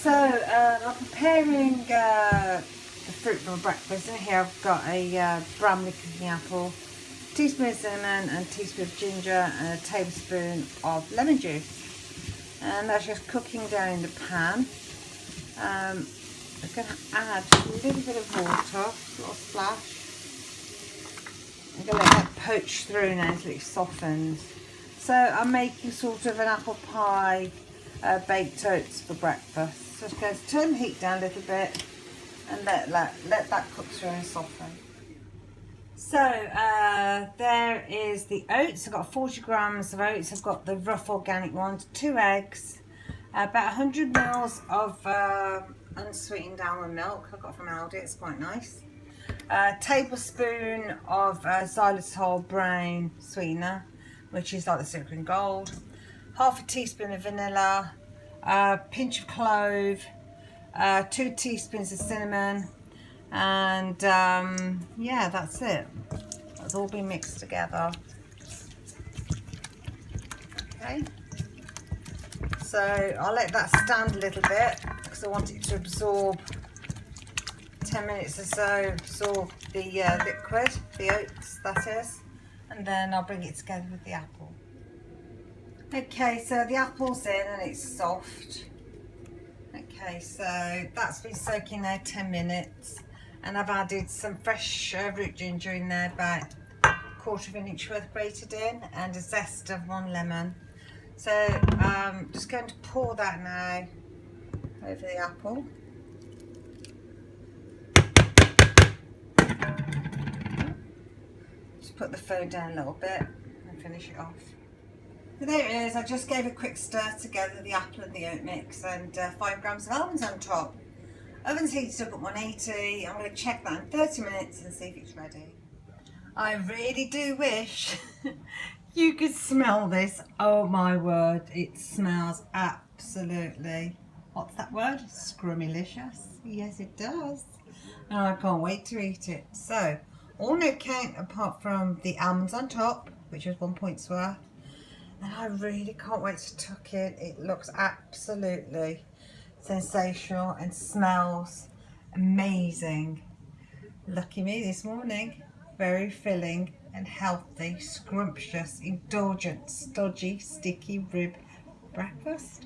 So I'm preparing the fruit for breakfast, and here I've got a Bramley cooking apple, teaspoon of cinnamon and a teaspoon of ginger and a tablespoon of lemon juice, and that's just cooking down in the pan. I'm going to add a little bit of water, a little splash. I'm going to let that poach through now until it softens. So I'm making sort of an apple pie baked oats for breakfast. So I'm going to turn the heat down a little bit and let that cook through and soften. So there is the oats. I've got 40 grams of oats. I've got the rough organic ones, 2 eggs, about 100 mils of unsweetened almond milk I got from Aldi. It's quite nice. A tablespoon of xylitol brown sweetener, which is like the silver and gold. Half a teaspoon of vanilla, a pinch of clove, 2 teaspoons of cinnamon, and yeah, that's it. That's all been mixed together. Okay, so I'll let that stand a little bit because I want it to absorb 10 minutes or so, absorb the liquid, the oats that is, and then I'll bring it together with the apple. Okay, so the apple's in and it's soft. Okay, so that's been soaking there 10 minutes, and I've added some fresh root ginger in there, about 1/4 of an inch worth grated in, and a zest of 1 lemon. So I'm just going to pour that now over the apple. Just put the phone down a little bit and finish it off. So there it is. I just gave a quick stir together, the apple and the oat mix, and 5 grams of almonds on top. Oven's heated up at 180. I'm going to check that in 30 minutes and see if it's ready. I really do wish you could smell this. Oh my word, it smells absolutely, what's that word? Scrummylicious. Yes, it does. And I can't wait to eat it. So, all no count apart from the almonds on top, which is 1 point's worth. And I really can't wait to tuck it. It looks absolutely sensational and smells amazing. Lucky me this morning. Very filling and healthy, scrumptious, indulgent, stodgy, sticky rib breakfast.